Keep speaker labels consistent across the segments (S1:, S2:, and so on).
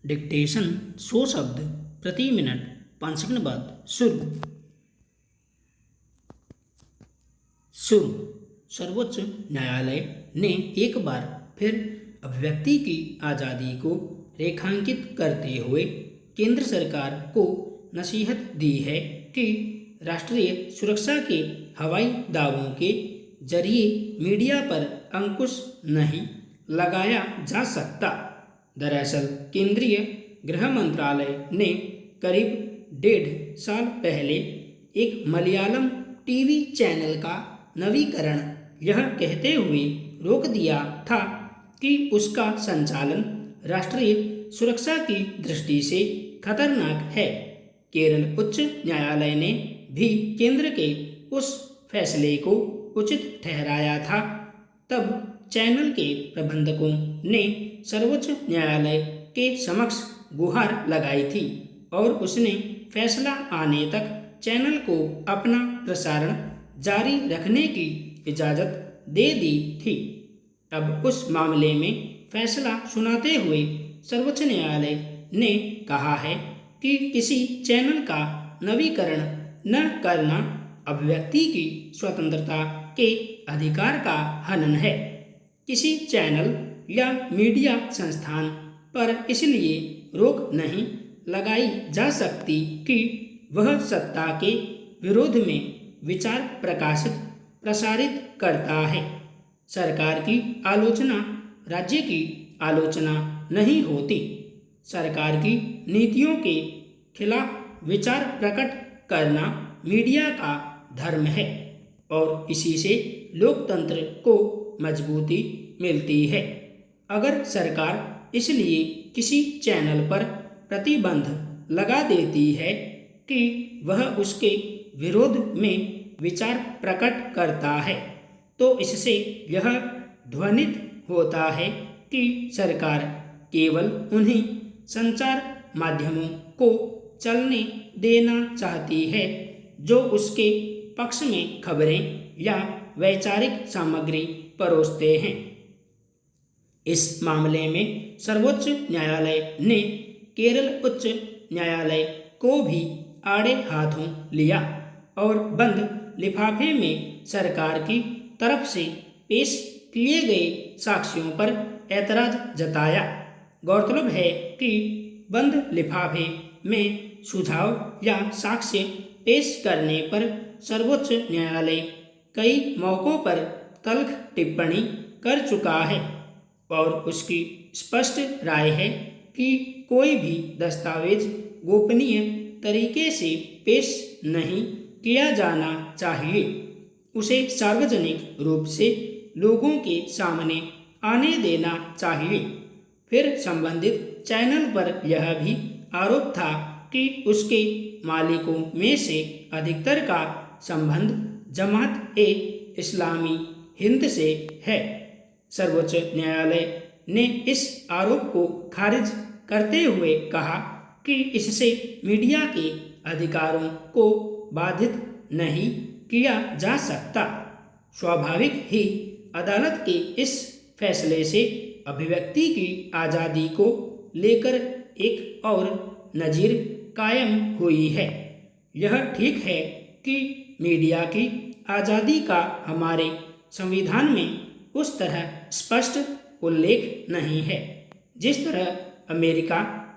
S1: Dictation 100 शब्द प्रति minute 5 second बाद शुरू। शुरू। सर्वोच्च न्यायालय ने एक बार फिर अभिव्यक्ति की आज़ादी को रेखांकित करते हुए केंद्र सरकार को नसीहत दी है कि राष्ट्रीय सुरक्षा के हवाई दावों के जरिए मीडिया पर अंकुश नहीं लगाया जा सकता। दरअसल केंद्रीय गृह मंत्रालय ने करीब 1.5 साल पहले एक मलयालम टीवी चैनल का नवीकरण यह कहते हुए रोक दिया था कि उसका संचालन राष्ट्रीय सुरक्षा की दृष्टि से खतरनाक है। केरल उच्च न्यायालय ने भी केंद्र के उस फैसले को उचित ठहराया था। तब चैनल के प्रबंधकों ने सर्वोच्च न्यायालय के समक्ष गुहार लगाई थी और उसने फैसला आने तक चैनल को अपना प्रसारण जारी रखने की इजाज़त दे दी थी। अब उस मामले में फैसला सुनाते हुए सर्वोच्च न्यायालय ने कहा है कि किसी चैनल का नवीकरण न करना अभिव्यक्ति की स्वतंत्रता के अधिकार का हनन है। किसी चैनल या मीडिया संस्थान पर इसलिए रोक नहीं लगाई जा सकती कि वह सत्ता के विरोध में विचार प्रसारित करता है। सरकार की आलोचना राज्य की आलोचना नहीं होती। सरकार की नीतियों के खिलाफ विचार प्रकट करना मीडिया का धर्म है और इसी से लोकतंत्र को मजबूती मिलती है। अगर सरकार इसलिए किसी चैनल पर प्रतिबंध लगा देती है कि वह उसके विरोध में विचार प्रकट करता है, तो इससे यह ध्वनित होता है कि सरकार केवल उन्हीं संचार माध्यमों को चलने देना चाहती है जो उसके पक्ष में खबरें या वैचारिक सामग्री परोसते हैं। इस मामले में सर्वोच्च न्यायालय ने केरल उच्च न्यायालय को भी आड़े हाथों लिया और बंद लिफाफे में सरकार की तरफ से पेश किए गए साक्ष्यों पर ऐतराज जताया। गौरतलब है कि बंद लिफाफे में सुझाव या साक्ष्य पेश करने पर सर्वोच्च न्यायालय कई मौकों पर तल्ख टिप्पणी कर चुका है और उसकी स्पष्ट राय है कि कोई भी दस्तावेज गोपनीय तरीके से पेश नहीं किया जाना चाहिए। उसे सार्वजनिक रूप से लोगों के सामने आने देना चाहिए। फिर संबंधित चैनल पर यह भी आरोप था कि उसके मालिकों में से अधिकतर का संबंध जमात ए इस्लामी हिंद से है। सर्वोच्च न्यायालय ने इस आरोप को खारिज करते हुए कहा कि इससे मीडिया के अधिकारों को बाधित नहीं किया जा सकता। स्वाभाविक ही अदालत के इस फैसले से अभिव्यक्ति की आज़ादी को लेकर एक और नज़ीर कायम हुई है। यह ठीक है कि मीडिया की आज़ादी का हमारे संविधान में उस तरह स्पष्ट उल्लेख नहीं है जिस तरह अमेरिका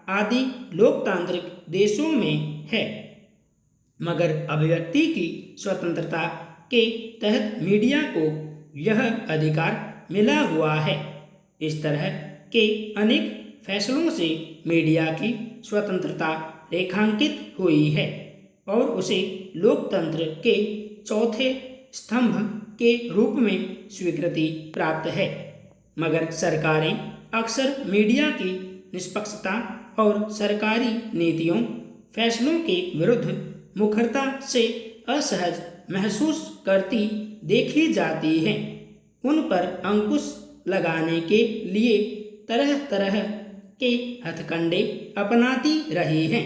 S1: आदि लोकतांत्रिक देशों में है, मगर अभिव्यक्ति की स्वतंत्रता के तहत मीडिया को यह अधिकार मिला हुआ है। इस तरह के अनेक फैसलों से मीडिया की स्वतंत्रता रेखांकित हुई है और उसे लोकतंत्र के चौथे स्तंभ के रूप में स्वीकृति प्राप्त है। मगर सरकारें अक्सर मीडिया की निष्पक्षता और सरकारी नीतियों फैसलों के विरुद्ध मुखरता से असहज महसूस करती देखी जाती हैं। उन पर अंकुश लगाने के लिए तरह तरह के हथकंडे अपनाती रही हैं।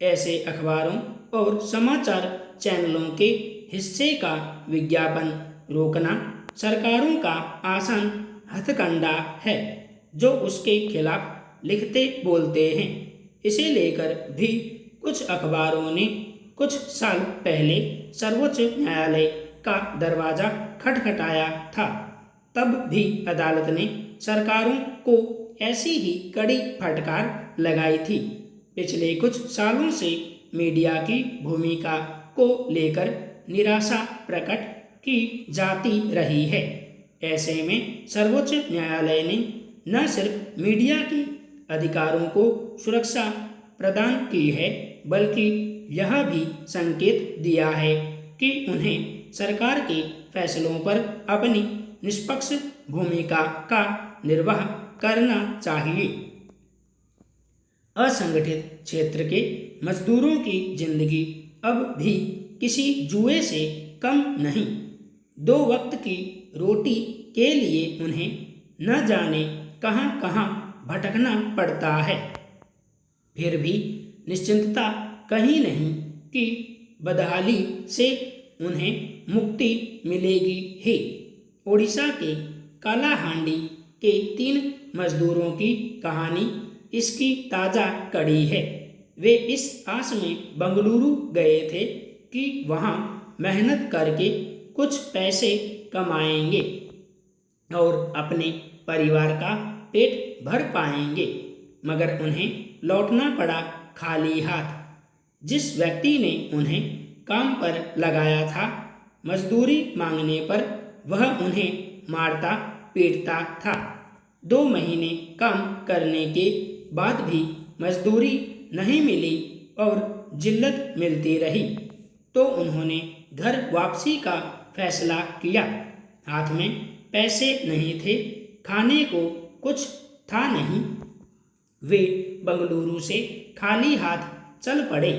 S1: ऐसे अखबारों और समाचार चैनलों के हिस्से का विज्ञापन रोकना सरकारों का आसान हथकंडा है जो उसके खिलाफ लिखते बोलते हैं। इसे लेकर भी कुछ अखबारों ने कुछ साल पहले सर्वोच्च न्यायालय का दरवाजा खटखटाया था। तब भी अदालत ने सरकारों को ऐसी ही कड़ी फटकार लगाई थी। पिछले कुछ सालों से मीडिया की भूमिका को लेकर निराशा प्रकट की जाती रही है। ऐसे में सर्वोच्च न्यायालय ने न सिर्फ मीडिया के अधिकारों को सुरक्षा प्रदान की है, बल्कि यह भी संकेत दिया है कि उन्हें सरकार के फैसलों पर अपनी निष्पक्ष भूमिका का निर्वाह करना चाहिए। असंगठित क्षेत्र के मजदूरों की जिंदगी अब भी किसी जुए से कम नहीं। 2 वक्त की रोटी के लिए उन्हें न जाने कहां कहां भटकना पड़ता है। फिर भी निश्चिंतता कहीं नहीं कि बदहाली से उन्हें मुक्ति मिलेगी ही। ओडिशा के कालाहांडी के 3 मजदूरों की कहानी इसकी ताज़ा कड़ी है। वे इस आस में बंगलुरु गए थे कि वहाँ मेहनत करके कुछ पैसे कमाएंगे और अपने परिवार का पेट भर पाएंगे, मगर उन्हें लौटना पड़ा खाली हाथ। जिस व्यक्ति ने उन्हें काम पर लगाया था, मजदूरी मांगने पर वह उन्हें मारता पीटता था। 2 महीने काम करने के बाद भी मजदूरी नहीं मिली और जिल्लत मिलती रही, तो उन्होंने घर वापसी का फैसला किया। हाथ में पैसे नहीं थे, खाने को कुछ था नहीं। वे बंगलुरु से खाली हाथ चल पड़े।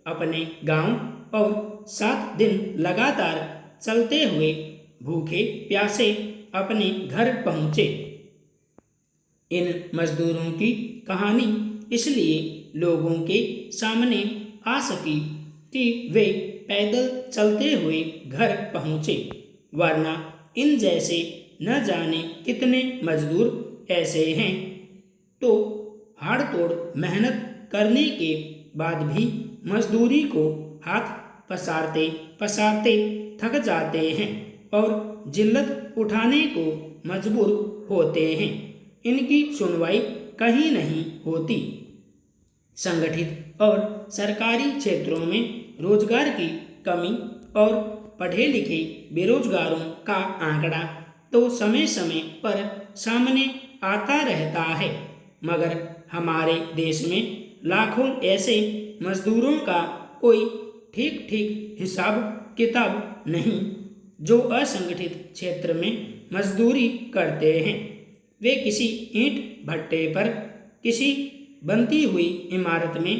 S1: अपने गांव और 7 दिन लगातार चलते हुए भूखे प्यासे अपने घर पहुँचे। इन मजदूरों की कहानी इसलिए लोगों के सामने आ सकी कि वे पैदल चलते हुए घर पहुँचे, वरना इन जैसे न जाने कितने मजदूर ऐसे हैं तो हाड़-तोड़ मेहनत करने के बाद भी मजदूरी को हाथ पसारते पसारते थक जाते हैं और जिल्लत उठाने को मजबूर होते हैं। इनकी सुनवाई कहीं नहीं होती। संगठित और सरकारी क्षेत्रों में रोजगार की कमी और पढ़े लिखे बेरोजगारों का आंकड़ा तो समय समय पर सामने आता रहता है, मगर हमारे देश में लाखों ऐसे मजदूरों का कोई ठीक ठीक हिसाब किताब नहीं जो असंगठित क्षेत्र में मजदूरी करते हैं। वे किसी ईंट भट्टे पर, किसी बनती हुई इमारत में,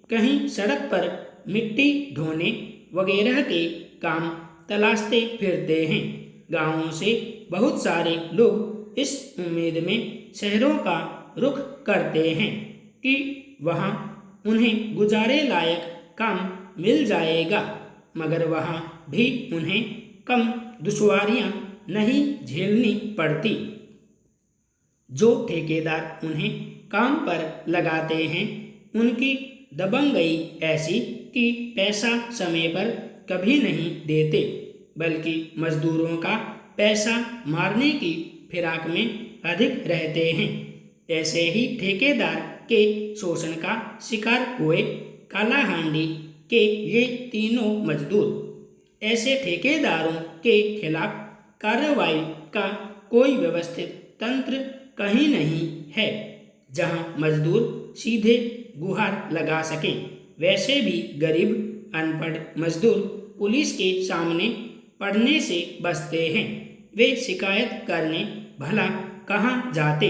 S1: कहीं सड़क पर मिट्टी ढोने वगैरह के काम तलाशते फिरते हैं। गांवों से बहुत सारे लोग इस उम्मीद में शहरों का रुख करते हैं कि वहां उन्हें गुजारे लायक काम मिल जाएगा, मगर वहां भी उन्हें कम दुश्वारियां नहीं झेलनी पड़ती। जो ठेकेदार उन्हें काम पर लगाते हैं, उनकी दबंगई ऐसी कि पैसा समय पर कभी नहीं देते, बल्कि मजदूरों का पैसा मारने की फिराक में अधिक रहते हैं। ऐसे ही ठेकेदार के शोषण का शिकार हुए कालाहांडी के ये तीनों मजदूर। ऐसे ठेकेदारों के खिलाफ कार्रवाई का कोई व्यवस्थित तंत्र कहीं नहीं है जहां मजदूर सीधे गुहार लगा सकें। वैसे भी गरीब अनपढ़ मजदूर पुलिस के सामने पड़ने से बचते हैं। वे शिकायत करने भला कहाँ जाते।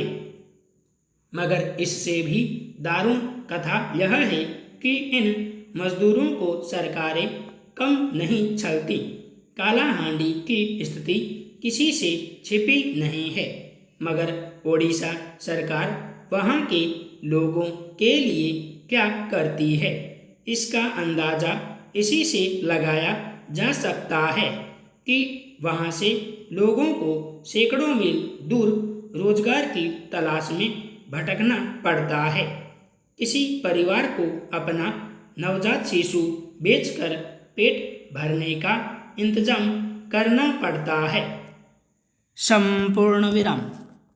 S1: मगर इससे भी दारुण कथा यह है कि इन मजदूरों को सरकारें कम नहीं छलती। कालाहांडी की स्थिति किसी से छिपी नहीं है, मगर ओडिशा सरकार वहाँ के लोगों के लिए क्या करती है, इसका अंदाज़ा इसी से लगाया जा सकता है कि वहाँ से लोगों को सैकड़ों मील दूर रोजगार की तलाश में भटकना पड़ता है। किसी परिवार को अपना नवजात शिशु बेचकर पेट भरने का इंतजाम करना पड़ता है। संपूर्ण विराम।